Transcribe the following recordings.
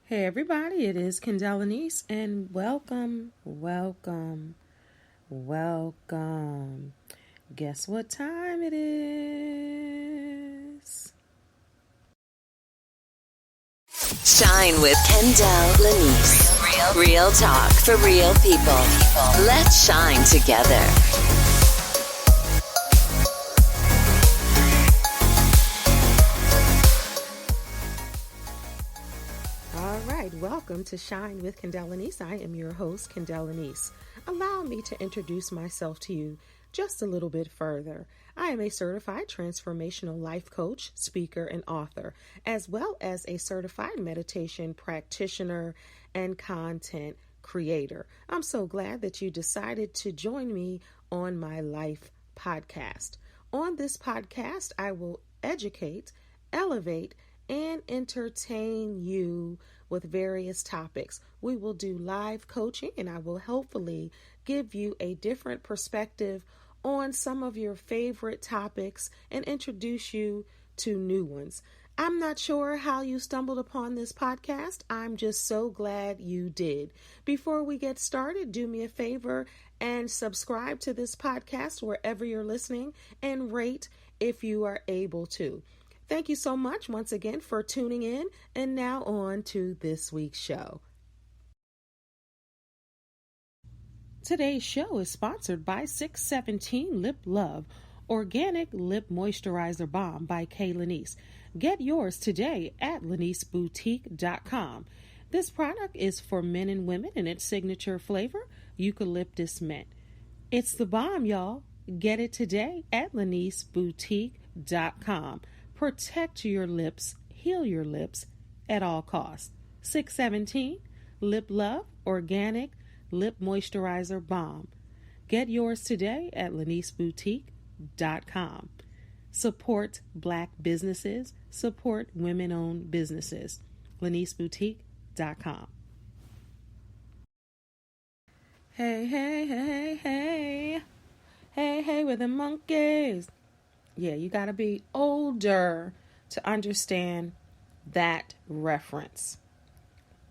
Hey everybody, it is Kendell Lenice and welcome. Guess what time it is? Shine with Kendell Lenice. Real talk for real people. Let's shine together. All right, welcome to Shine with Kendell Lenice. I am your host, Kendell Lenice. Allow me to introduce myself to you just a little bit further. I am a certified transformational life coach, speaker, and author, as well as a certified meditation practitioner and content creator. I'm so glad that you decided to join me on my life podcast. On this podcast, I will educate, elevate, and entertain you with various topics. We will do live coaching, and I will hopefully give you a different perspective on some of your favorite topics and introduce you to new ones. I'm not sure how you stumbled upon this podcast. I'm just so glad you did. Before we get started, do me a favor and subscribe to this podcast wherever you're listening and rate if you are able to. Thank you so much once again for tuning in, and now on to this week's show. Today's show is sponsored by 617 Lip Love, Organic Lip Moisturizer Balm by Kendell Lenice. Get yours today at leniceboutique.com. This product is for men and women in its signature flavor, eucalyptus mint. It's the bomb, y'all. Get it today at leniceboutique.com. Protect your lips, heal your lips at all costs. 617 Lip Love Organic Lip Moisturizer Balm. Get yours today at leniceboutique.com. Support Black businesses. Support women-owned businesses. leniceboutique.com. Hey, hey, hey, hey. Hey, hey, we're the monkeys. Yeah, you got to be older to understand that reference.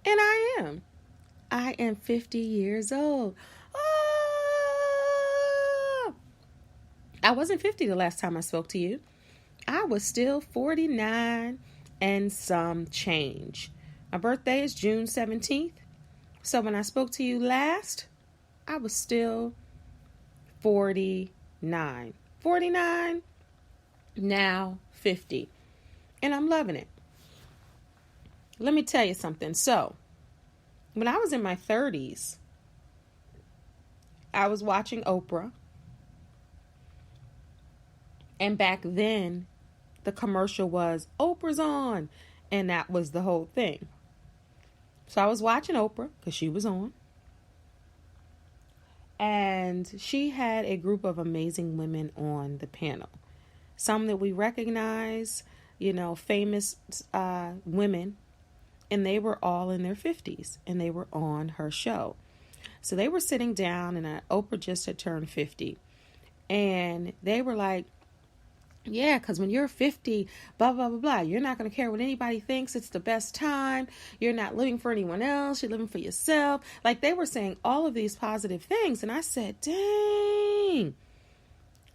And I am. I am 50 years old. Oh! I wasn't 50 the last time I spoke to you. I was still 49 and some change. My birthday is June 17th. So when I spoke to you last, I was still 49. 49, now 50. And I'm loving it. Let me tell you something. So, when I was in my 30s, I was watching Oprah. And back then, the commercial was, Oprah's on. And that was the whole thing. So I was watching Oprah because she was on. And she had a group of amazing women on the panel. Some that we recognize, famous women. And they were all in their 50s. And they were on her show. So they were sitting down, and Oprah just had turned 50. And they were like, yeah, because when you're 50, blah, blah, blah, blah, you're not going to care what anybody thinks. It's the best time. You're not living for anyone else. You're living for yourself. Like, they were saying all of these positive things. And I said, dang,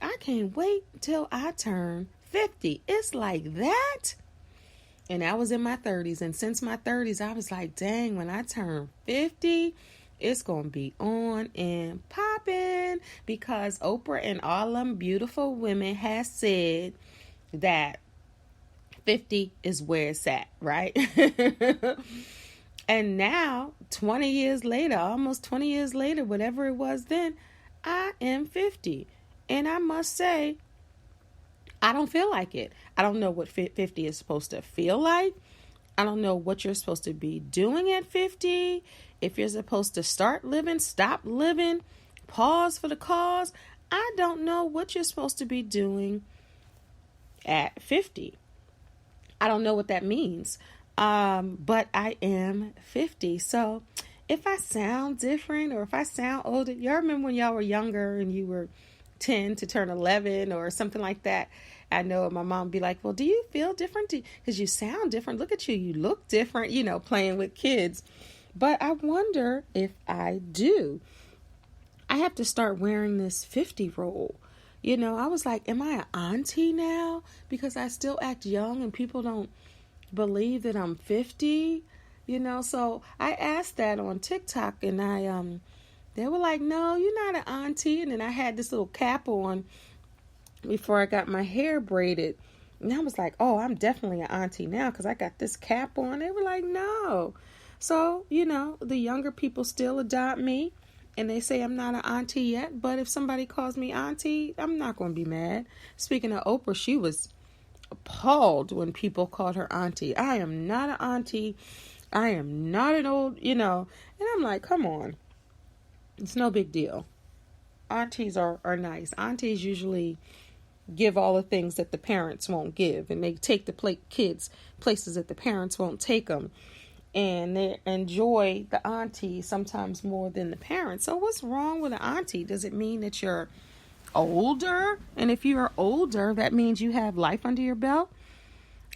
I can't wait until I turn 50. It's like that. And I was in my 30s. And since my 30s, I was like, dang, when I turn 50, it's going to be on and popping, because Oprah and all them beautiful women has said that 50 is where it's at, right? And now, 20 years later, almost 20 years later, whatever it was then, I am 50. And I must say, I don't feel like it. I don't know what 50 is supposed to feel like. I don't know what you're supposed to be doing at 50. If you're supposed to start living, stop living, pause for the cause. I don't know what you're supposed to be doing at 50. I don't know what that means. But I am 50. So if I sound different or if I sound older, y'all remember when y'all were younger and you were 10 to turn 11 or something like that, I know my mom would be like, well, do you feel different? Because you sound different. Look at you. You look different, playing with kids. But I wonder if I do. I have to start wearing this 50 role. I was like, am I an auntie now? Because I still act young and people don't believe that I'm 50. So I asked that on TikTok, and they were like, no, you're not an auntie. And then I had this little cap on before I got my hair braided. And I was like, oh, I'm definitely an auntie now because I got this cap on. They were like, no. So, the younger people still adopt me. And they say I'm not an auntie yet. But if somebody calls me auntie, I'm not going to be mad. Speaking of Oprah, she was appalled when people called her auntie. I am not an auntie. I am not an old, And I'm like, come on. It's no big deal. Aunties are nice. Aunties usually give all the things that the parents won't give. And they take the kids places that the parents won't take them. And they enjoy the auntie sometimes more than the parents. So what's wrong with an auntie? Does it mean that you're older? And if you're older, that means you have life under your belt?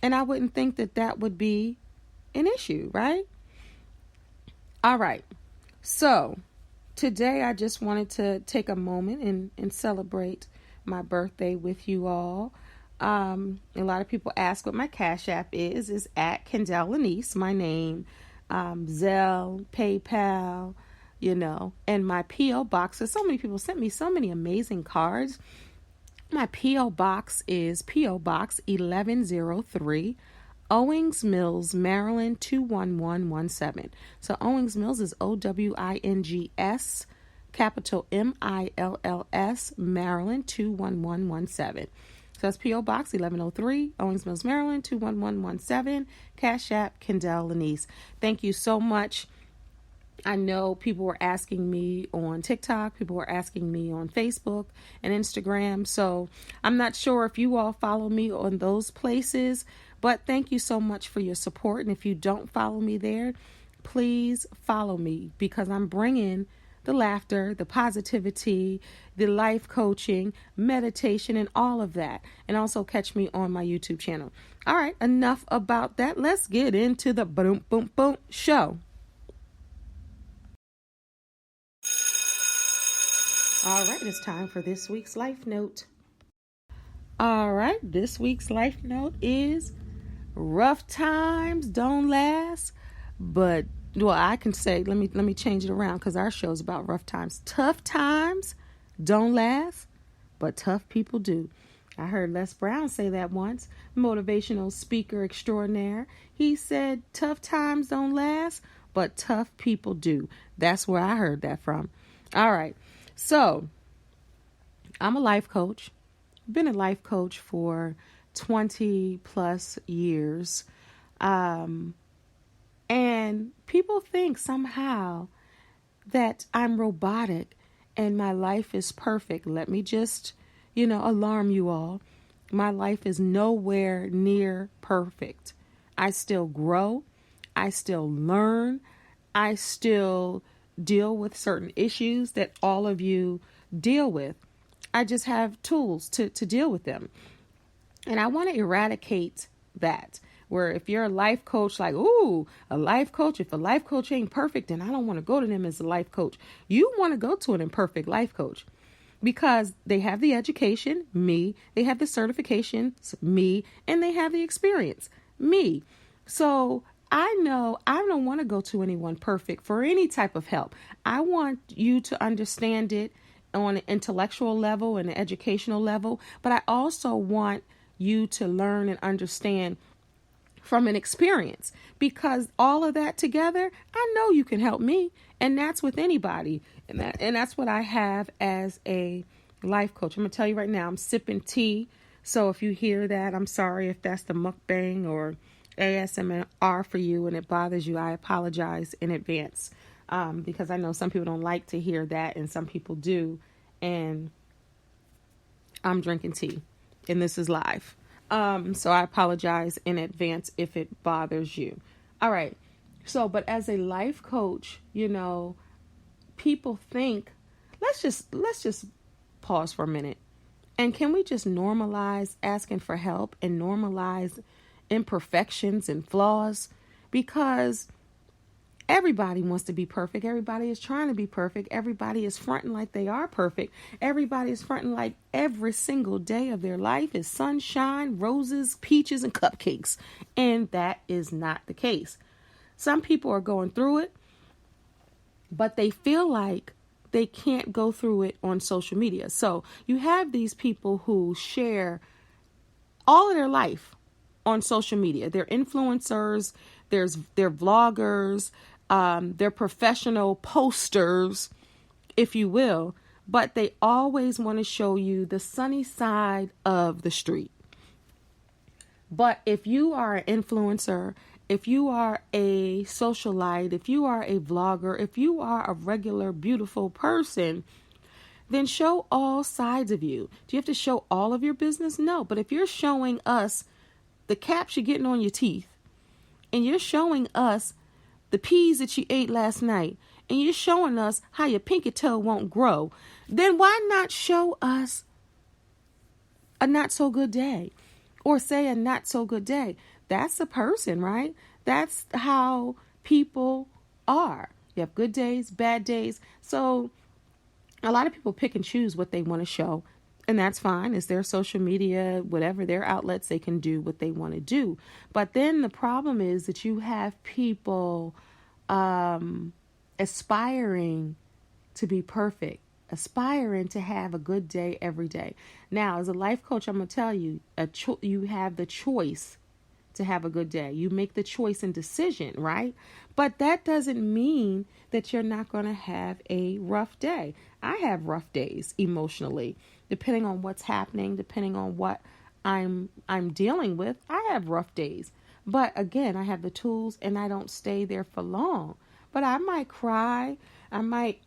And I wouldn't think that would be an issue, right? All right. So today I just wanted to take a moment and celebrate my birthday with you all. A lot of people ask what my Cash App is at Kendell Lenice, my name, Zelle, PayPal, and my P.O. box. So many people sent me so many amazing cards. My P.O. box is P.O. Box 1103, Owings Mills, Maryland 21117. So Owings Mills is Owings, capital MILLS, Maryland 21117. So that's P.O. Box 1103, Owings Mills, Maryland 21117. Cash App, Kendell Lenice. Thank you so much. I know people were asking me on TikTok. People were asking me on Facebook and Instagram. So I'm not sure if you all follow me on those places, but thank you so much for your support. And if you don't follow me there, please follow me because I'm bringing the laughter, the positivity, the life coaching, meditation, and all of that. And also catch me on my YouTube channel. All right, enough about that. Let's get into the boom, boom, boom show. All right, it's time for this week's life note. All right, this week's life note is rough times don't last, but I can say, let me change it around because our show is about rough times. Tough times don't last, but tough people do. I heard Les Brown say that once, motivational speaker extraordinaire. He said, tough times don't last, but tough people do. That's where I heard that from. All right. So I'm a life coach. I've been a life coach for 20 plus years. And people think somehow that I'm robotic and my life is perfect. Let me just, alarm you all. My life is nowhere near perfect. I still grow. I still learn. I still deal with certain issues that all of you deal with. I just have tools to deal with them. And I want to eradicate that. Where if you're a life coach, like, ooh, a life coach, if a life coach ain't perfect, then I don't want to go to them as a life coach. You want to go to an imperfect life coach because they have the education, me, they have the certification, me, and they have the experience, me. So I know I don't want to go to anyone perfect for any type of help. I want you to understand it on an intellectual level and an educational level, but I also want you to learn and understand from an experience, because all of that together, I know you can help me, and that's with anybody, and that's what I have as a life coach. I'm gonna tell you right now, I'm sipping tea, so if you hear that, I'm sorry if that's the mukbang or ASMR for you and it bothers you. I apologize in advance, because I know some people don't like to hear that and some people do, and I'm drinking tea and this is live. So I apologize in advance if it bothers you. All right. So, but as a life coach, people think, let's just pause for a minute And can we just normalize asking for help and normalize imperfections and flaws? Because everybody wants to be perfect. Everybody is trying to be perfect. Everybody is fronting like they are perfect. Everybody is fronting like every single day of their life is sunshine, roses, peaches, and cupcakes. And that is not the case. Some people are going through it, but they feel like they can't go through it on social media. So you have these people who share all of their life on social media. They're influencers, they're vloggers, they're professional posters, if you will, but they always want to show you the sunny side of the street. But if you are an influencer, if you are a socialite, if you are a vlogger, if you are a regular, beautiful person, then show all sides of you. Do you have to show all of your business? No. But if you're showing us the caps you're getting on your teeth, and you're showing us the peas that you ate last night, and you're showing us how your pinky toe won't grow, then why not show us a not so good day? Or say a not so good day. That's a person, right? That's how people are. You have good days, bad days. So a lot of people pick and choose what they want to show. And that's fine. It's their social media, whatever their outlets, they can do what they want to do. But then the problem is that you have people aspiring to be perfect, aspiring to have a good day every day. Now, as a life coach, I'm going to tell you, you have the choice to have a good day. You make the choice and decision, right? But that doesn't mean that you're not going to have a rough day. I have rough days emotionally, depending on what's happening, depending on what I'm dealing with. I have rough days. But again, I have the tools and I don't stay there for long. But I might cry. I might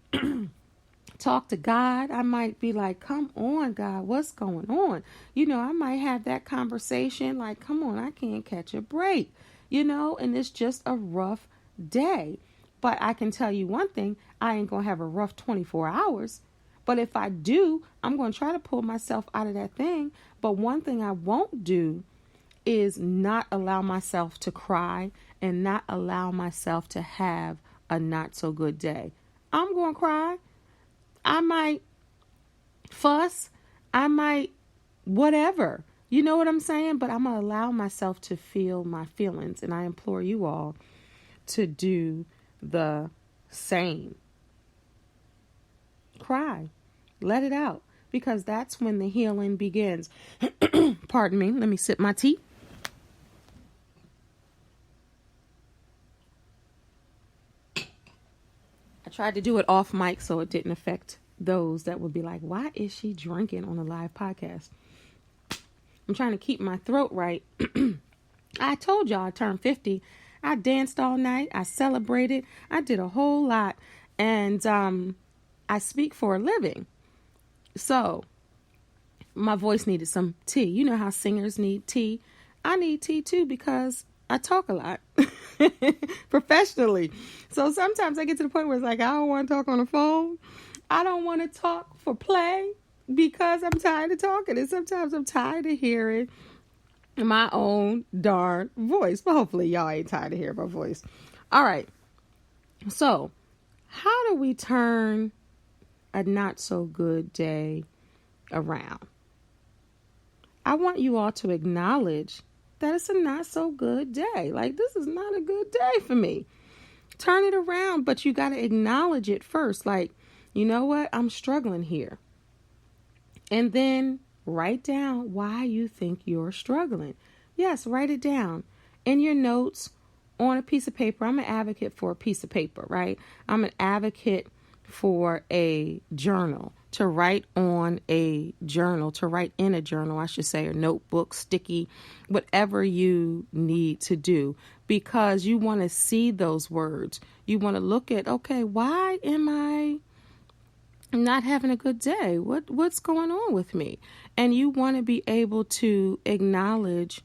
talk to God. I might be like, come on, God, what's going on? I might have that conversation like, come on, I can't catch a break, and it's just a rough day. But I can tell you one thing, I ain't going to have a rough 24 hours. But if I do, I'm going to try to pull myself out of that thing. But one thing I won't do is not allow myself to cry and not allow myself to have a not so good day. I'm going to cry. I might fuss. I might whatever. You know what I'm saying? But I'm going to allow myself to feel my feelings. And I implore you all to do the same. Cry. Let it out. Because that's when the healing begins. Pardon me. Let me sip my tea. I tried to do it off mic so it didn't affect those that would be like, why is she drinking on a live podcast? I'm trying to keep my throat right. I told y'all I turned 50. I danced all night. I celebrated. I did a whole lot. And I speak for a living. So my voice needed some tea. You know how singers need tea. I need tea too because I talk a lot professionally. So sometimes I get to the point where it's like, I don't want to talk on the phone. I don't want to talk for play because I'm tired of talking. And sometimes I'm tired of hearing my own darn voice. But hopefully y'all ain't tired of hearing my voice. All right. So how do we turn a not so good day around? I want you all to acknowledge that it's a not so good day. Like, this is not a good day for me. Turn it around, but you got to acknowledge it first. Like, you know what? I'm struggling here. And then write down why you think you're struggling. Yes, write it down in your notes on a piece of paper. I'm an advocate for a piece of paper, right? I'm an advocate for a journal, to write on a journal, to write in a journal, I should say, or notebook, sticky, whatever you need to do, because you want to see those words. You want to look at, okay, why am I not having a good day? What's going on with me? And you want to be able to acknowledge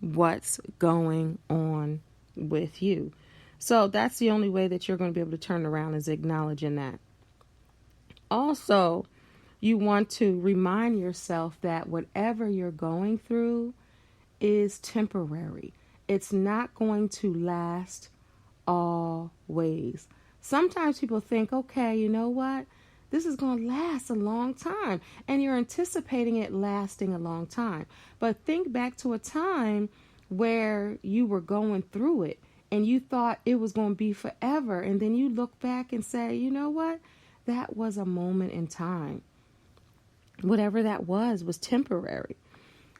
what's going on with you. So that's the only way that you're going to be able to turn around, is acknowledging that. Also, You want to remind yourself that whatever you're going through is temporary. It's not going to last always. Sometimes people think, okay, you know what? This is going to last a long time. And you're anticipating it lasting a long time. But think back to a time where you were going through it and you thought it was going to be forever. And then you look back and say, you know what? That was a moment in time. Whatever that was temporary.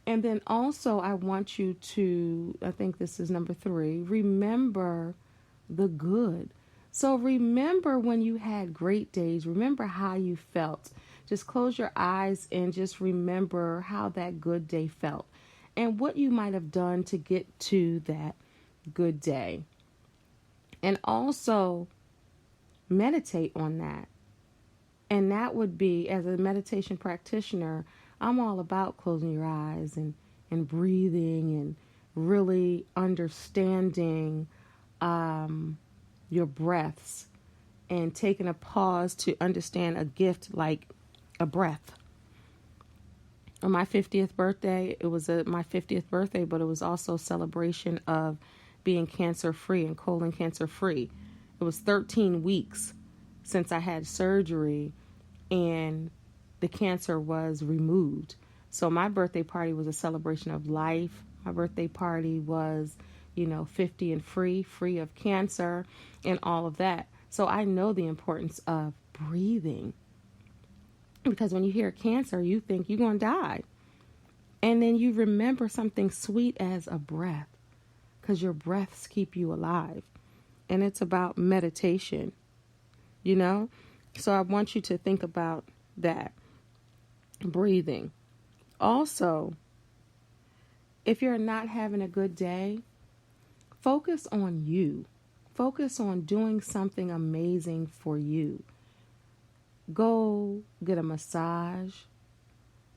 And then also I want you to, I think this is number 3, remember the good. So remember when you had great days. Remember how you felt. Just close your eyes and just remember how that good day felt and what you might have done to get to that good day. And also meditate on that. And that would be, as a meditation practitioner, I'm all about closing your eyes and breathing and really understanding your breaths and taking a pause to understand a gift like a breath. On my 50th birthday, it was my 50th birthday, but it was also a celebration of being cancer-free and colon cancer-free. It was 13 weeks since I had surgery and the cancer was removed. So my birthday party was a celebration of life. My birthday party was, 50 and free of cancer and all of that. So I know the importance of breathing. Because when you hear cancer, you think you're going to die. And then you remember something sweet as a breath. Because your breaths keep you alive. And it's about meditation. So I want you to think about that. Breathing. Also, if you're not having a good day, focus on you. Focus on doing something amazing for you. Go get a massage.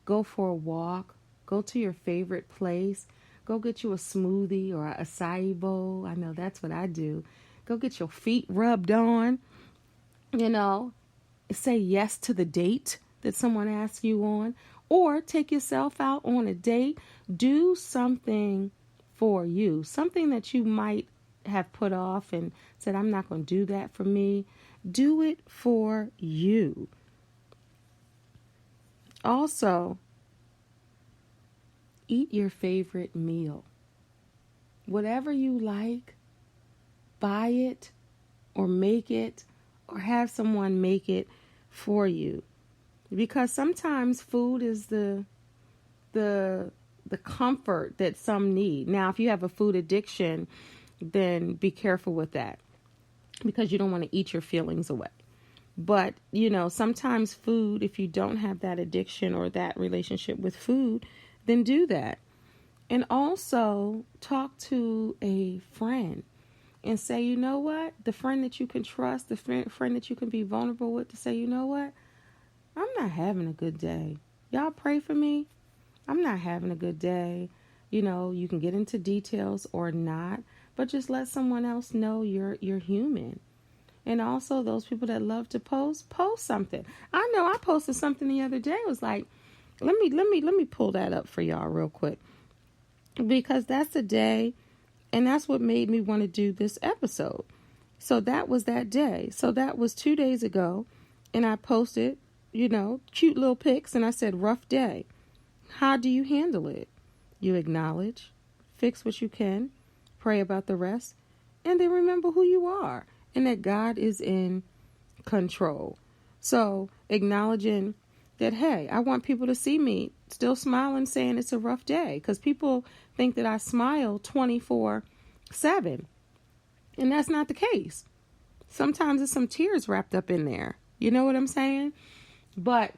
Go for a walk. Go to your favorite place. Go get you a smoothie or an acai bowl. I know that's what I do. Go get your feet rubbed on. Say yes to the date that someone asks you on. Or take yourself out on a date. Do something for you. Something that you might have put off and said, I'm not going to do that for me. Do it for you. Also, eat your favorite meal. Whatever you like, buy it or make it or have someone make it for you. Because sometimes food is the comfort that some need. Now, if you have a food addiction, then be careful with that because you don't want to eat your feelings away. But, sometimes food, if you don't have that addiction or that relationship with food, then do that. And also talk to a friend and say, you know what? The friend that you can trust, the friend that you can be vulnerable with, to say, you know what? I'm not having a good day. Y'all pray for me. I'm not having a good day. You can get into details or not, but just let someone else know you're human. And also those people that love to post something. I know I posted something the other day. It was like, let me pull that up for y'all real quick. Because that's the day, and that's what made me want to do this episode. So that was that day. So that was 2 days ago, and I posted, cute little pics, and I said, rough day. How do you handle it? You acknowledge, fix what you can, pray about the rest, and then remember who you are and that God is in control. So acknowledging that, hey, I want people to see me still smiling, saying it's a rough day, because people think that I smile 24/7, and that's not the case. Sometimes there's some tears wrapped up in there. You know what I'm saying? But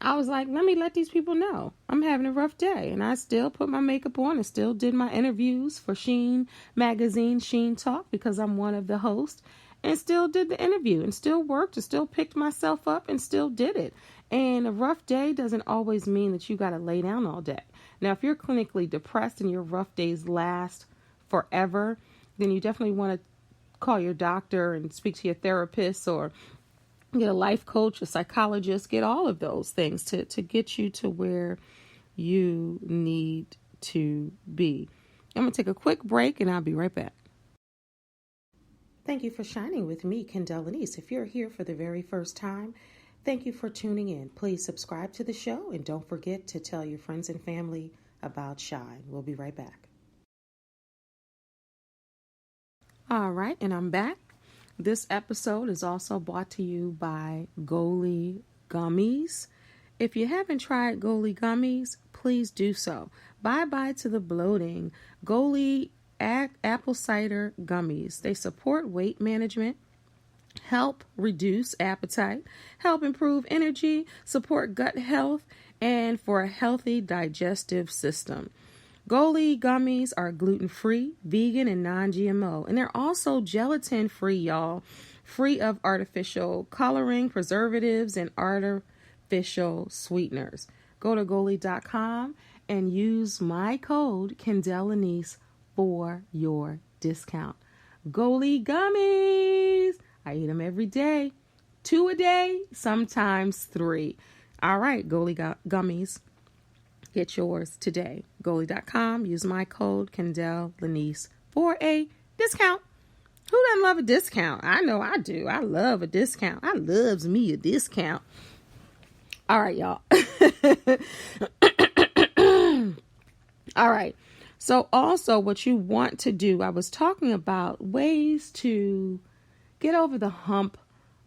I was like, let me let these people know I'm having a rough day. And I still put my makeup on and still did my interviews for Sheen Magazine, Sheen Talk, because I'm one of the hosts, and still did the interview and still worked and still picked myself up and still did it. And a rough day doesn't always mean that you got to lay down all day. Now, if you're clinically depressed and your rough days last forever, then you definitely want to call your doctor and speak to your therapist or get a life coach, a psychologist, get all of those things to get you to where you need to be. I'm going to take a quick break and I'll be right back. Thank you for shining with me, Kendell Lenice. If you're here for the very first time, thank you for tuning in. Please subscribe to the show and don't forget to tell your friends and family about Shine. We'll be right back. All right, and I'm back. This episode is also brought to you by Goalie Gummies. If you haven't tried Goalie Gummies, please do so. Bye-bye to the bloating. Goalie apple cider gummies. They support weight management, help reduce appetite, help improve energy, support gut health, and for a healthy digestive system. Goalie gummies are gluten-free, vegan, and non-GMO. And they're also gelatin-free, y'all. Free of artificial coloring, preservatives, and artificial sweeteners. Go to goalie.com and use my code Kendell Lenice for your discount. Goalie gummies. I eat them every day. 2 a day, sometimes 3. All right, Goalie gummies. Get yours today. Goalie.com. Use my code Kendell Lenice for a discount. Who doesn't love a discount? I know I do. I love a discount. I loves me a discount. All right, y'all. All right. So also what you want to do, I was talking about ways to get over the hump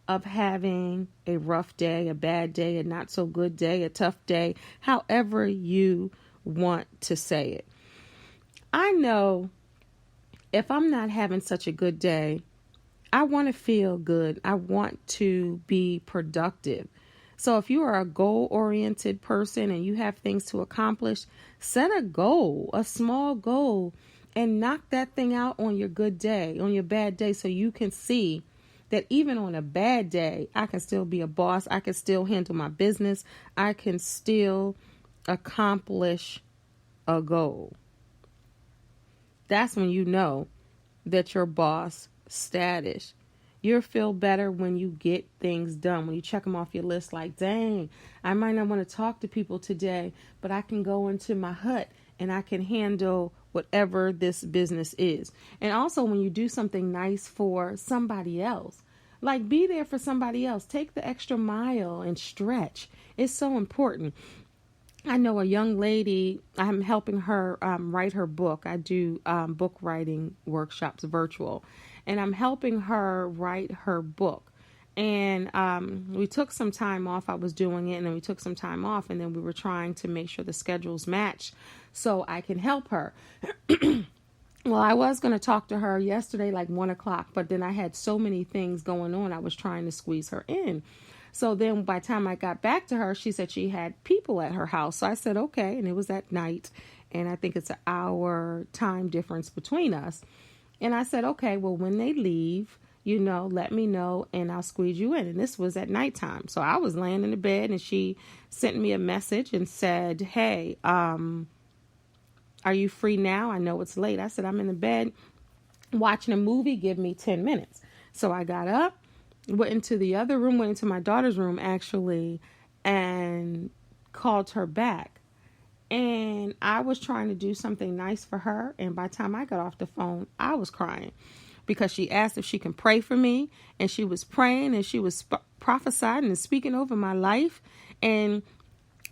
of having a rough day, a bad day, a not so good day, a tough day, however you want to say it. I know if I'm not having such a good day, I want to feel good. I want to be productive. So if you are a goal-oriented person and you have things to accomplish, set a goal, a small goal, and knock that thing out on your good day, on your bad day, so you can see that even on a bad day, I can still be a boss. I can still handle my business. I can still accomplish a goal. That's when you know that you're boss status. You'll feel better when you get things done, when you check them off your list like, dang, I might not want to talk to people today, but I can go into my hut and I can handle whatever this business is. And also when you do something nice for somebody else, like be there for somebody else, take the extra mile and stretch. It's so important. I know a young lady, I'm helping her write her book. I do book writing workshops virtual, and I'm helping her write her book. And we took some time off. I was doing it, and then we took some time off, and then we were trying to make sure the schedules matched so I can help her. Well, I was going to talk to her yesterday, like 1 o'clock, but then I had so many things going on. I was trying to squeeze her in. So then by the time I got back to her, she said she had people at her house. So I said, okay. And it was at night. And I think it's an hour time difference between us. And I said, okay, well, when they leave, you know, let me know and I'll squeeze you in. And this was at nighttime. So I was laying in the bed and she sent me a message and said, hey, are you free now? I know it's late. I said, I'm in the bed watching a movie. Give me 10 minutes. So I got up, went into the other room, went into my daughter's room actually, and called her back. And I was trying to do something nice for her. And by the time I got off the phone, I was crying because she asked if she can pray for me. And she was praying and she was prophesying and speaking over my life. And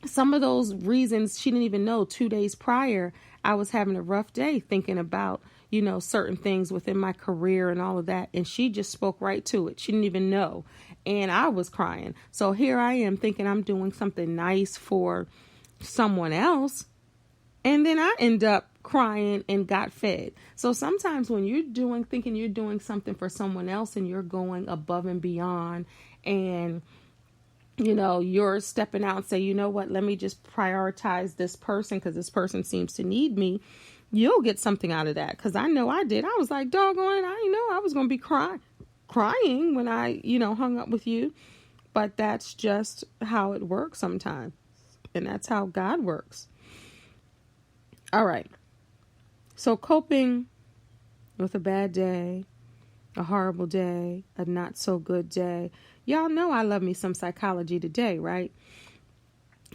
some of those reasons she didn't even know 2 days prior, I was having a rough day thinking about, you know, certain things within my career and all of that. And she just spoke right to it. She didn't even know. And I was crying. So here I am thinking I'm doing something nice for someone else. And then I end up crying and got fed. So sometimes when you're thinking you're doing something for someone else and you're going above and beyond and you know, you're stepping out and say, you know what, let me just prioritize this person because this person seems to need me. You'll get something out of that. Because I know I did. I was like, doggone it, I didn't know I was going to be crying when I, you know, hung up with you. But that's just how it works sometimes. And that's how God works. All right. So coping with a bad day a horrible day, a not so good day. Y'all know I love me some Psychology Today, right?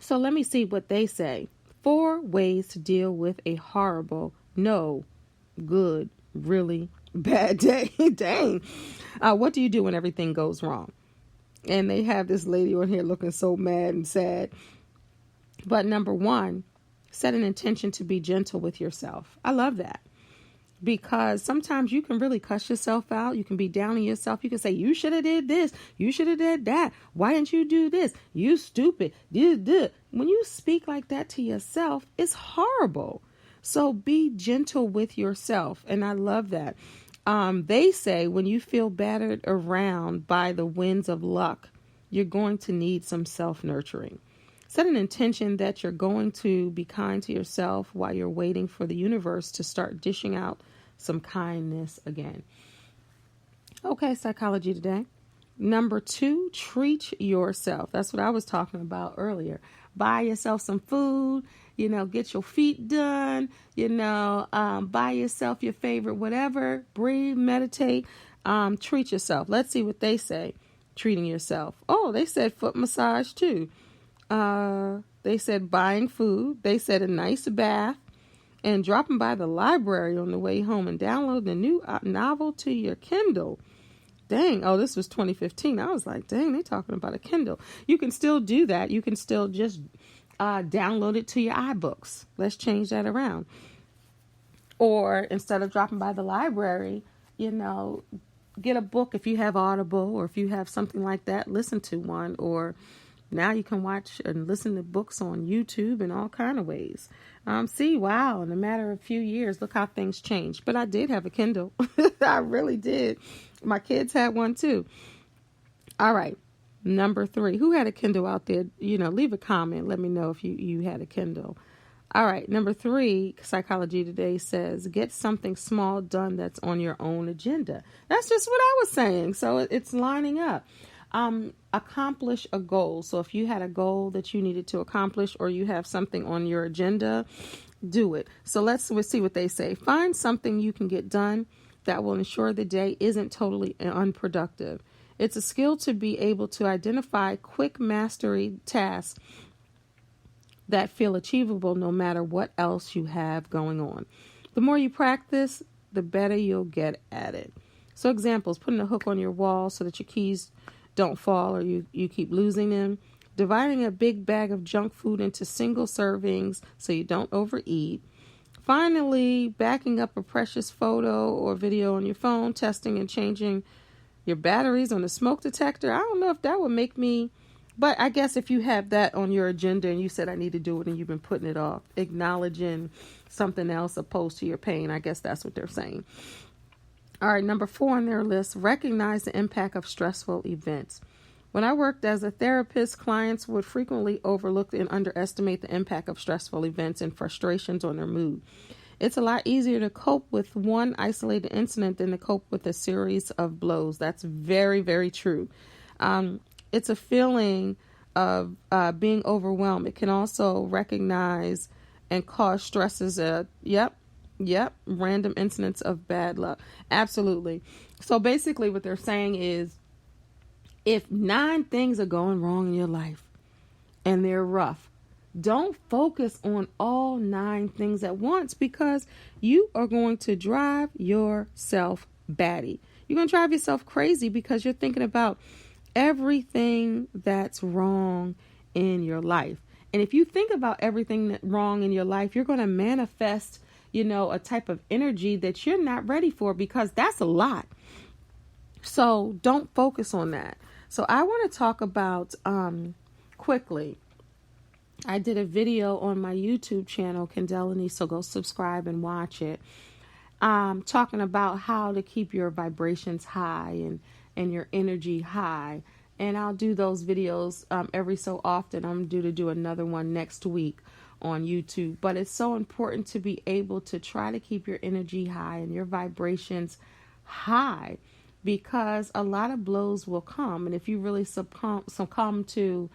So let me see what they say. 4 ways to deal with a horrible, no, good, really bad day. Dang. What do you do when everything goes wrong? And they have this lady on here looking so mad and sad. But number 1, set an intention to be gentle with yourself. I love that. Because sometimes you can really cuss yourself out. You can be down on yourself. You can say, you should have did this. You should have did that. Why didn't you do this? You stupid. When you speak like that to yourself, it's horrible. So be gentle with yourself. And I love that. They say when you feel battered around by the winds of luck, you're going to need some self-nurturing. Set an intention that you're going to be kind to yourself while you're waiting for the universe to start dishing out some kindness again. Okay, Psychology Today. Number 2, treat yourself. That's what I was talking about earlier. Buy yourself some food, get your feet done, buy yourself your favorite whatever, breathe, meditate, treat yourself. Let's see what they say, treating yourself. Oh, they said foot massage too. They said buying food. They said a nice bath and dropping by the library on the way home and downloading a new novel to your Kindle. Dang. Oh, this was 2015. I was like, dang, they're talking about a Kindle. You can still do that. You can still just download it to your iBooks. Let's change that around. Or instead of dropping by the library, get a book if you have Audible or if you have something like that, listen to one. Or now you can watch and listen to books on YouTube in all kind of ways. Wow, in a matter of a few years, look how things changed. But I did have a Kindle. I really did. My kids had one too. All right. Number 3. Who had a Kindle out there? Leave a comment. Let me know if you had a Kindle. All right. Number 3, Psychology Today says, get something small done that's on your own agenda. That's just what I was saying. So it's lining up. Accomplish a goal. So if you had a goal that you needed to accomplish or you have something on your agenda, do it. So we'll see what they say. Find something you can get done that will ensure the day isn't totally unproductive. It's a skill to be able to identify quick mastery tasks that feel achievable no matter what else you have going on. The more you practice, the better you'll get at it. So examples, putting a hook on your wall so that your keys don't fall or you keep losing them. Dividing a big bag of junk food into single servings so you don't overeat. Finally, backing up a precious photo or video on your phone, testing and changing your batteries on the smoke detector. I don't know if that would make me, but I guess if you have that on your agenda and you said I need to do it and you've been putting it off, acknowledging something else opposed to your pain, I guess that's what they're saying. All right, number 4 on their list, recognize the impact of stressful events. When I worked as a therapist, clients would frequently overlook and underestimate the impact of stressful events and frustrations on their mood. It's a lot easier to cope with one isolated incident than to cope with a series of blows. That's very, very true. It's a feeling of being overwhelmed. It can also recognize and cause stresses. Random incidents of bad luck. Absolutely. So basically what they're saying is if 9 things are going wrong in your life and they're rough, don't focus on all 9 things at once because you are going to drive yourself batty. You're going to drive yourself crazy because you're thinking about everything that's wrong in your life. And if you think about everything that's wrong in your life, you're going to manifest a type of energy that you're not ready for because that's a lot. So don't focus on that. So I want to talk about quickly. I did a video on my YouTube channel, Kendell Lenice, so go subscribe and watch it. Talking about how to keep your vibrations high and your energy high. And I'll do those videos every so often. I'm due to do another one next week on YouTube. But it's so important to be able to try to keep your energy high and your vibrations high because a lot of blows will come. And if you really succumb to,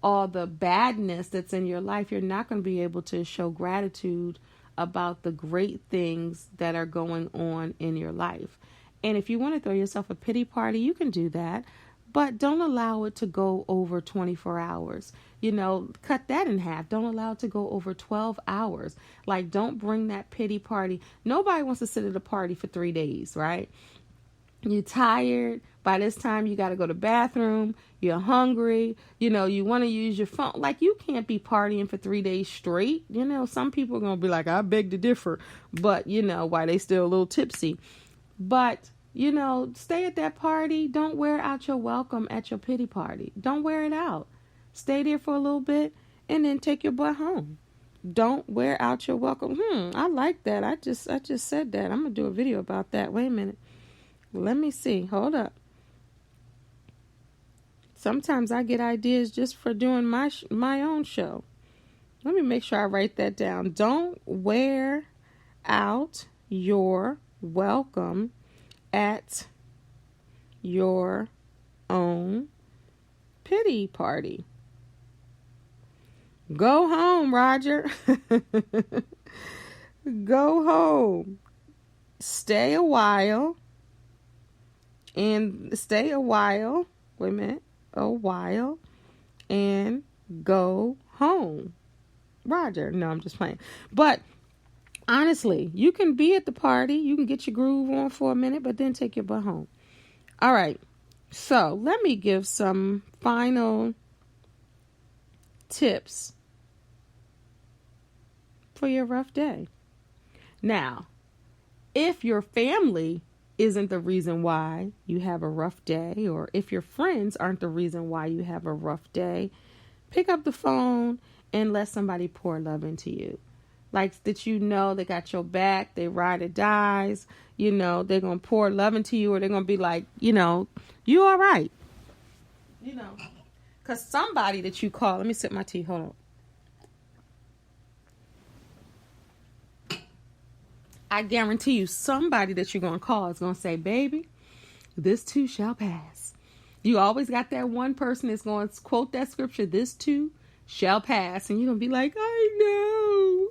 all the badness that's in your life, you're not going to be able to show gratitude about the great things that are going on in your life. And if you want to throw yourself a pity party, you can do that. But don't allow it to go over 24 hours. Cut that in half. Don't allow it to go over 12 hours. Like, don't bring that pity party. Nobody wants to sit at a party for 3 days, right? You're tired. By this time, you got to go to the bathroom. You're hungry. You want to use your phone. Like, you can't be partying for 3 days straight. Some people are going to be like, I beg to differ. But, why they still a little tipsy. But, stay at that party. Don't wear out your welcome at your pity party. Don't wear it out. Stay there for a little bit and then take your butt home. Don't wear out your welcome. I like that. I just said that. I'm going to do a video about that. Wait a minute. Let me see. Hold up. Sometimes I get ideas just for doing my own show. Let me make sure I write that down. Don't wear out your welcome at your own pity party. Go home, Roger. Go home. Stay a while. Wait a minute. A while. And go home. Roger. No, I'm just playing. But honestly, you can be at the party. You can get your groove on for a minute, but then take your butt home. All right. So let me give some final tips for your rough day. Now, if your family isn't the reason why you have a rough day, or if your friends aren't the reason why you have a rough day, pick up the phone and let somebody pour love into you. Like that, they got your back, they ride or dies, they're going to pour love into you, or they're going to be like, you all right. Because somebody that you call, let me sip my tea, hold on. I guarantee you somebody that you're going to call is going to say, baby, this too shall pass. You always got that one person that's going to quote that scripture, this too shall pass. And you're going to be like, I know.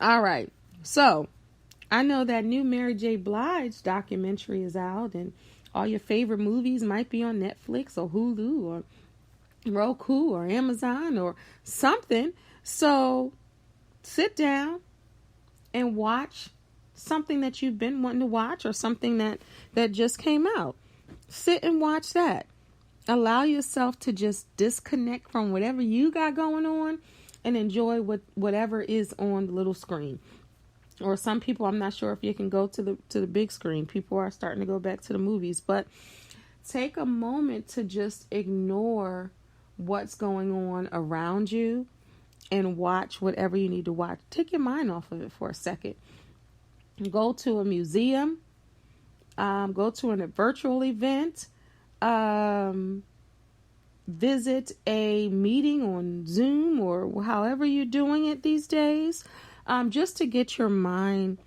All right. So I know that new Mary J. Blige documentary is out, and all your favorite movies might be on Netflix or Hulu or Roku or Amazon or something. So sit down and watch something that you've been wanting to watch, or something that just came out. Sit and watch that. Allow yourself to just disconnect from whatever you got going on and enjoy whatever is on the little screen. Or some people, I'm not sure if you can go to the big screen. People are starting to go back to the movies, but take a moment to just ignore what's going on around you and watch whatever you need to watch. Take your mind off of it for a second. Go to a museum. Go to a virtual event. Visit a meeting on Zoom or however you're doing it these days, just to get your mind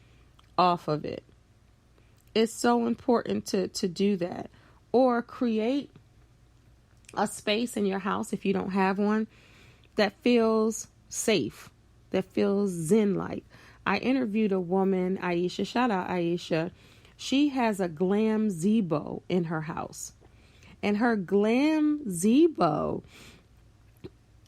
off of it. It's so important to do that. Or create a space in your house, if you don't have one, that feels safe, that feels zen-like. I interviewed a woman, Aisha, shout out Aisha. She has a glam gazebo in her house. And her glam gazebo,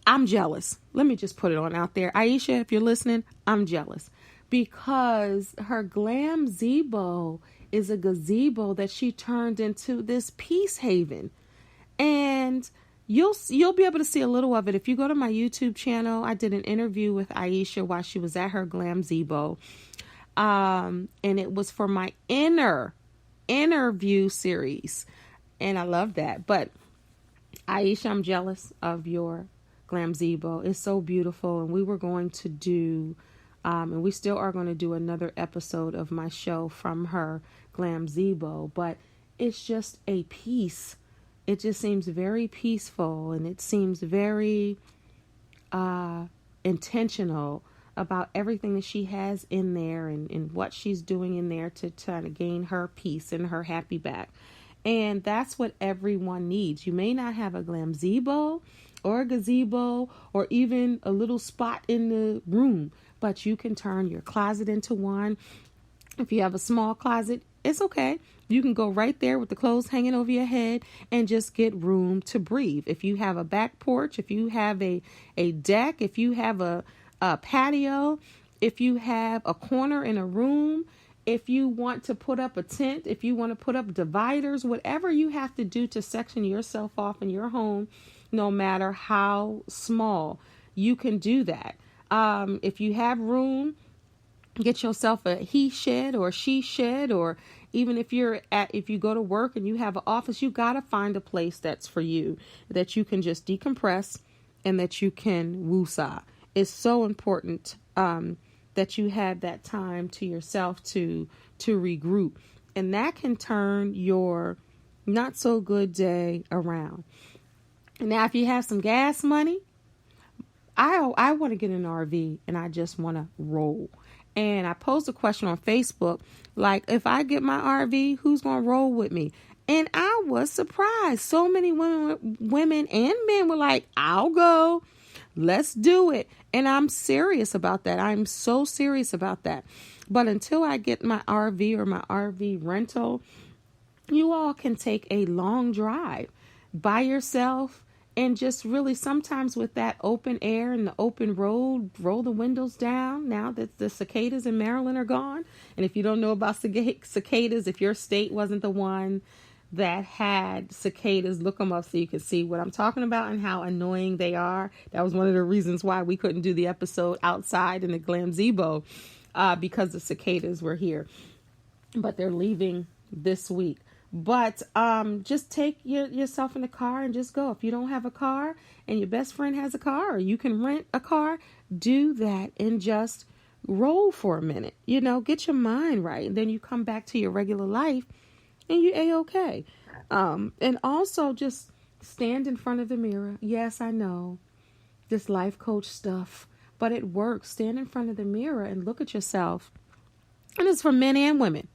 I'm jealous. Let me just put it on out there. Aisha, if you're listening, I'm jealous. Because her glam gazebo is a gazebo that she turned into this peace haven. And you'll be able to see a little of it. If you go to my YouTube channel, I did an interview with Aisha while she was at her glam gazebo. And it was for my interview series. And I love that. But Aisha, I'm jealous of your glam gazebo. It's so beautiful. And we were going to do, and we still are going to do another episode of my show from her glam gazebo. But it's just a peace. It just seems very peaceful, and it seems very intentional about everything that she has in there and what she's doing in there to try to gain her peace and her happy back. And that's what everyone needs. You may not have a glam gazebo or a gazebo or even a little spot in the room, but you can turn your closet into one. If you have a small closet, it's okay. You can go right there with the clothes hanging over your head and just get room to breathe. If you have a back porch, if you have a deck, if you have a patio, if you have a corner in a room, if you want to put up a tent, if you want to put up dividers, whatever you have to do to section yourself off in your home, no matter how small, you can do that. If you have room, get yourself a he shed or she shed, or even if you go to work and you have an office, you got to find a place that's for you, that you can just decompress and that you can woosah. It's so important that you have that time to yourself to regroup, and that can turn your not so good day around. Now, if you have some gas money, I want to get an RV and I just want to roll. And I posed a question on Facebook, like, if I get my RV, who's going to roll with me? And I was surprised. So many women and men were like, I'll go. Let's do it. And I'm serious about that. I'm so serious about that. But until I get my RV or my RV rental, you all can take a long drive by yourself. And just really sometimes with that open air and the open road, roll the windows down now that the cicadas in Maryland are gone. And if you don't know about cicadas, if your state wasn't the one that had cicadas, look them up so you can see what I'm talking about and how annoying they are. That was one of the reasons why we couldn't do the episode outside in the gazebo because the cicadas were here. But they're leaving this week. But just take yourself in the car and just go. If you don't have a car and your best friend has a car, or you can rent a car, do that and just roll for a minute. Get your mind right. And then you come back to your regular life and you A-okay. And also just stand in front of the mirror. Yes, I know this life coach stuff, but it works. Stand in front of the mirror and look at yourself. And it's for men and women.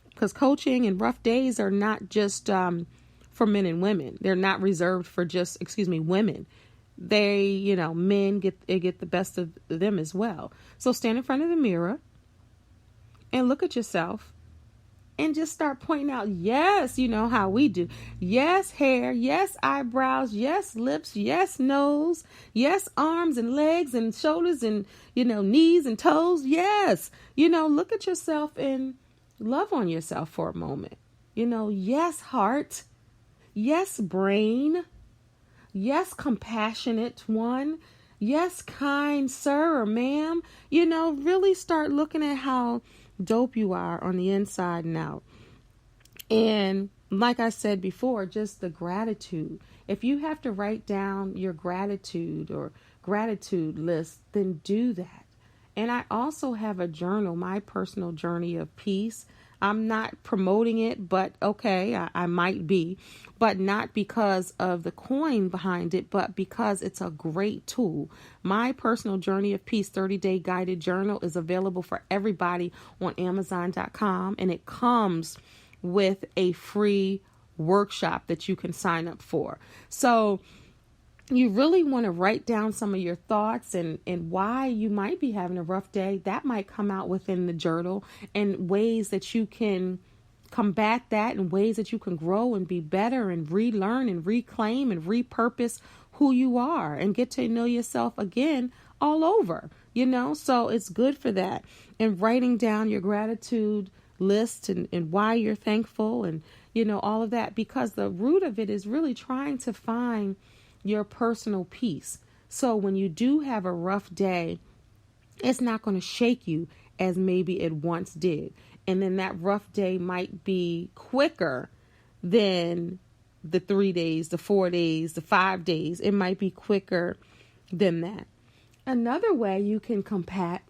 Because coaching and rough days are not just for men and women. They're not reserved for just, women. They, men get the best of them as well. So stand in front of the mirror and look at yourself and just start pointing out, yes, how we do. Yes, hair. Yes, eyebrows. Yes, lips. Yes, nose. Yes, arms and legs and shoulders and, knees and toes. Yes. Look at yourself and love on yourself for a moment. Yes, heart. Yes, brain. Yes, compassionate one. Yes, kind sir or ma'am. Really start looking at how dope you are on the inside and out. And like I said before, just the gratitude. If you have to write down your gratitude or gratitude list, then do that. And I also have a journal, my personal journey of peace. I'm not promoting it, but okay, I might be, but not because of the coin behind it, but because it's a great tool. My personal journey of peace 30-day guided journal is available for everybody on Amazon.com, and it comes with a free workshop that you can sign up for. So you really want to write down some of your thoughts and why you might be having a rough day. That might come out within the journal, and ways that you can combat that, and ways that you can grow and be better and relearn and reclaim and repurpose who you are and get to know yourself again all over, so it's good for that. And writing down your gratitude list and why you're thankful and, all of that, because the root of it is really trying to find your personal peace. So when you do have a rough day, it's not going to shake you as maybe it once did. And then that rough day might be quicker than the 3 days, the 4 days, the 5 days. It might be quicker than that. Another way you can combat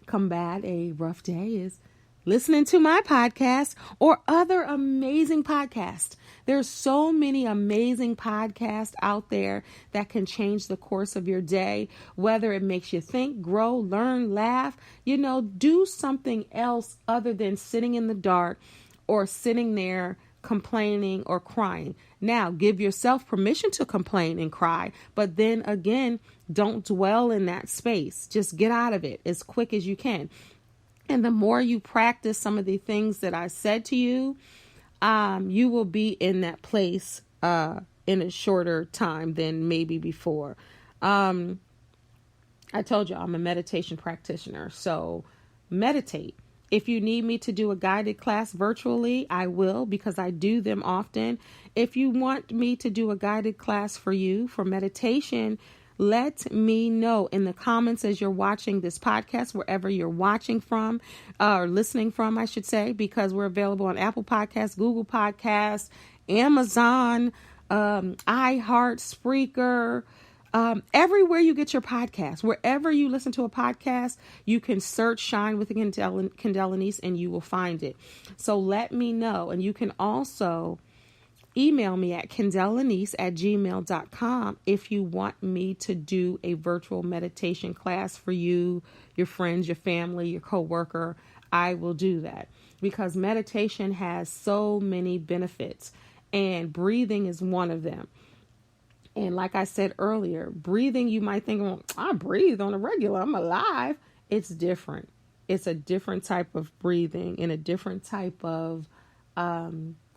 a rough day is listening to my podcast or other amazing podcasts. There's so many amazing podcasts out there that can change the course of your day, whether it makes you think, grow, learn, laugh, do something else other than sitting in the dark or sitting there complaining or crying. Now, give yourself permission to complain and cry, but then again, don't dwell in that space. Just get out of it as quick as you can. And the more you practice some of the things that I said to you, you will be in that place in a shorter time than maybe before. I told you I'm a meditation practitioner, so meditate. If you need me to do a guided class virtually, I will, because I do them often. If you want me to do a guided class for you for meditation, let me know in the comments as you're watching this podcast, wherever you're watching from, or listening from, I should say, because we're available on Apple Podcasts, Google Podcasts, Amazon, iHeart, Spreaker, everywhere you get your podcast. Wherever you listen to a podcast, you can search Shine with Kendell Lenice and you will find it. So let me know. And you can also email me at KendellLenice@gmail.com if you want me to do a virtual meditation class for you, your friends, your family, your coworker. I will do that because meditation has so many benefits and breathing is one of them. And like I said earlier, breathing, you might think, well, I breathe on a regular, I'm alive. It's different. It's a different type of breathing and a different type of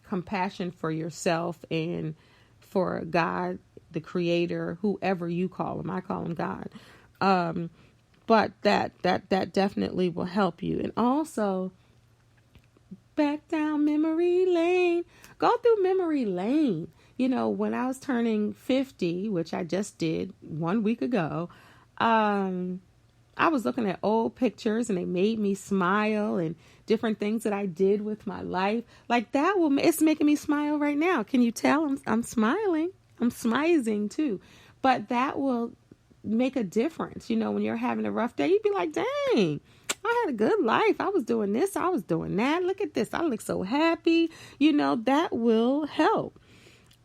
compassion for yourself and for God, the creator, whoever you call him. I call him God. But that definitely will help you. And also, back down memory lane. Go through memory lane. You know, when I was turning 50, which I just did 1 week ago, I was looking at old pictures and they made me smile and different things that I did with my life. Like it's making me smile right now. Can you tell? I'm smiling. I'm smizing too. But that will make a difference. You know, when you're having a rough day, you'd be like, dang, I had a good life. I was doing this. I was doing that. Look at this. I look so happy. You know, that will help.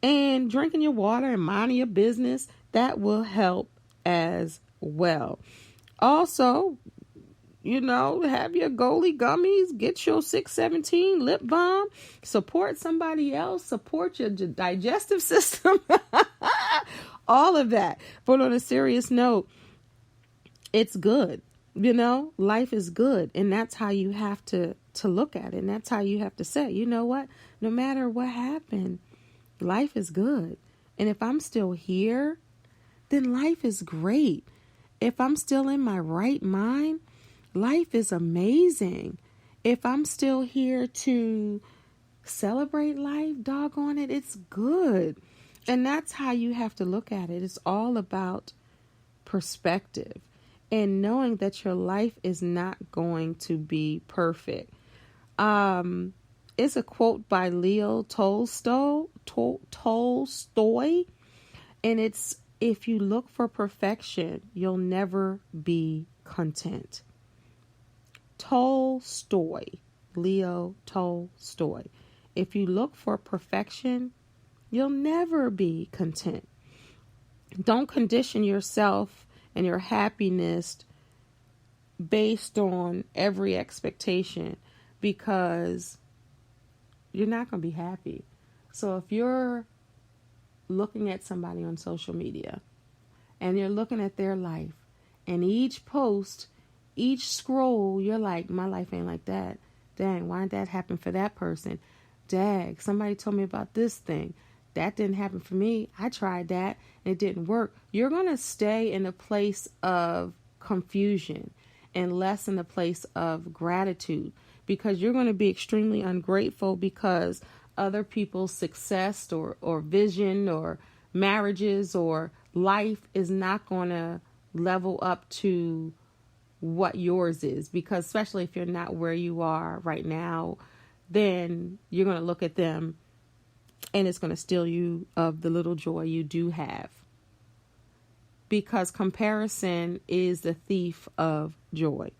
And drinking your water and minding your business, that will help as well. Also, you know, have your Goalie gummies, get your 617 lip balm, support somebody else, support your digestive system, all of that. But on a serious note, it's good. You know, life is good. And that's how you have to look at it. And that's how you have to say, you know what, no matter what happened, life is good. And if I'm still here, then life is great. If I'm still in my right mind, life is amazing. If I'm still here to celebrate life, doggone it, it's good. And that's how you have to look at it. It's all about perspective and knowing that your life is not going to be perfect. It's a quote by Leo Tolstoy, and it's, if you look for perfection, you'll never be content. Tolstoy, Leo Tolstoy. If you look for perfection, you'll never be content. Don't condition yourself and your happiness based on every expectation, because you're not going to be happy. So if you're looking at somebody on social media and you're looking at their life, and each post, each scroll, you're like, my life ain't like that. Dang, why did that happen for that person? Dang, somebody told me about this thing. That didn't happen for me. I tried that and it didn't work. You're going to stay in a place of confusion and less in a place of gratitude, because you're going to be extremely ungrateful because other people's success or vision or marriages or life is not going to level up to what yours is. Because especially if you're not where you are right now, then you're going to look at them and it's going to steal you of the little joy you do have. Because comparison is the thief of joy.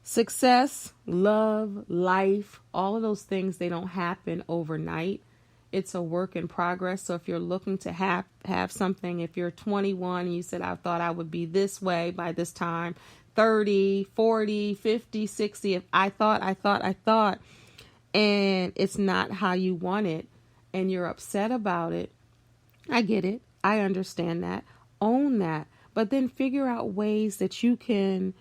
Success, love, life, all of those things, they don't happen overnight. It's a work in progress. So if you're looking to have something, if you're 21 and you said, I thought I would be this way by this time, 30, 40, 50, 60, if I thought, and it's not how you want it and you're upset about it, I get it. I understand that. Own that. But then figure out ways that you can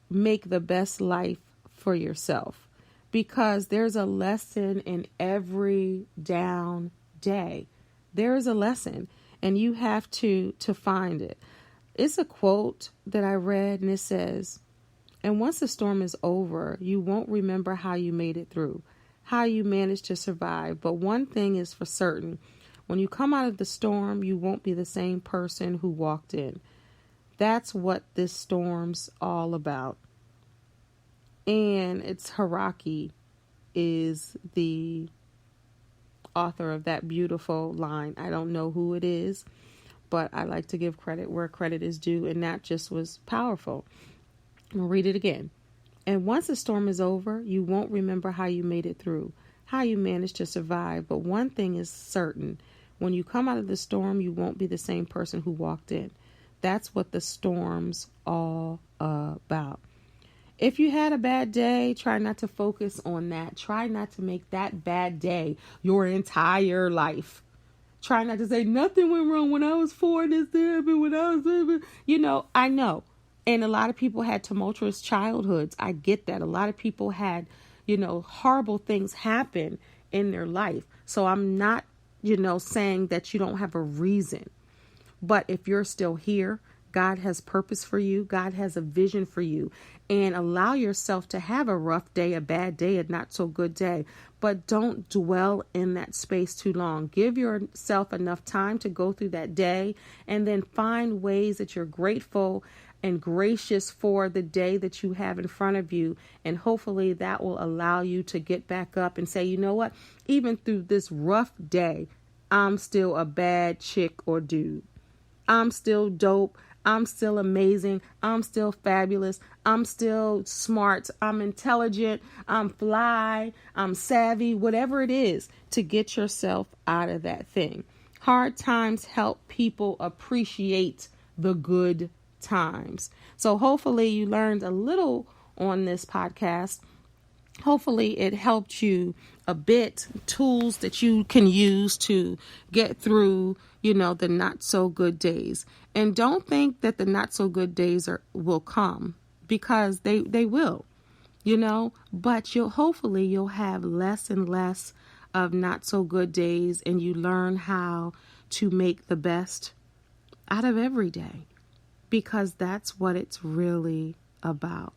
make the best life for yourself, because there's a lesson in every down day. There is a lesson, and you have to find it. It's a quote that I read, and it says, "And once the storm is over, you won't remember how you made it through, how you managed to survive. But one thing is for certain, when you come out of the storm, you won't be the same person who walked in." That's what this storm's all about. And it's Haraki is the author of that beautiful line. I don't know who it is, but I like to give credit where credit is due. And that just was powerful. I'll read it again. "And once the storm is over, you won't remember how you made it through, how you managed to survive. But one thing is certain, when you come out of the storm, you won't be the same person who walked in." That's what the storm's all about. If you had a bad day, try not to focus on that. Try not to make that bad day your entire life. Try not to say nothing went wrong when I was 4, this happened when I was 7. I know. And a lot of people had tumultuous childhoods. I get that. A lot of people had, horrible things happen in their life. So I'm not, saying that you don't have a reason. But if you're still here, God has purpose for you. God has a vision for you. And allow yourself to have a rough day, a bad day, a not so good day. But don't dwell in that space too long. Give yourself enough time to go through that day, and then find ways that you're grateful and gracious for the day that you have in front of you. And hopefully that will allow you to get back up and say, you know what? Even through this rough day, I'm still a bad chick or dude. I'm still dope. I'm still amazing. I'm still fabulous. I'm still smart. I'm intelligent. I'm fly. I'm savvy. Whatever it is to get yourself out of that thing. Hard times help people appreciate the good times. So hopefully you learned a little on this podcast. Hopefully it helped you a bit, tools that you can use to get through, the not so good days. And don't think that the not so good days will come, because they will, but hopefully you'll have less and less of not so good days, and you learn how to make the best out of every day, because that's what it's really about.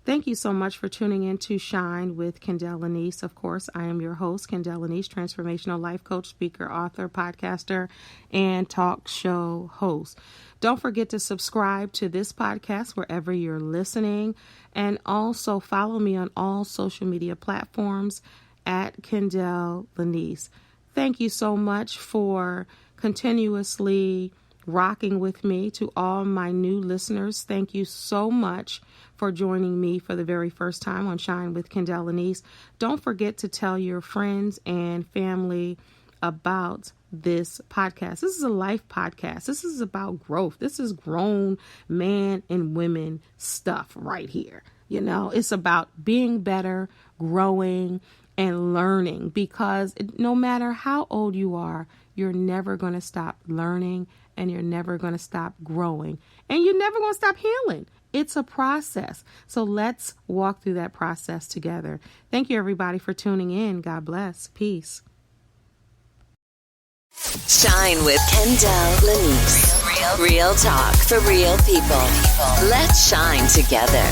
Thank you so much for tuning in to Shine with Kendell Lenice. Of course, I am your host, Kendell Lenice, Transformational Life Coach Speaker, author, podcaster, and talk show host. Don't forget to subscribe to this podcast wherever you're listening, and also follow me on all social media platforms at Kendell Lenice. Thank you so much for continuously rocking with me. To all my new listeners, thank you so much for joining me for the very first time on Shine with Kendell Lenice. Don't forget to tell your friends and family about this podcast. This is a life podcast. This is about growth. This is grown man and women stuff right here. It's about being better, growing, and learning, because no matter how old you are, you're never going to stop learning, and you're never going to stop growing, and you're never going to stop healing. It's a process. So let's walk through that process together. Thank you, everybody, for tuning in. God bless. Peace. Shine with Kendell Lenice. Real talk for real people. Let's shine together.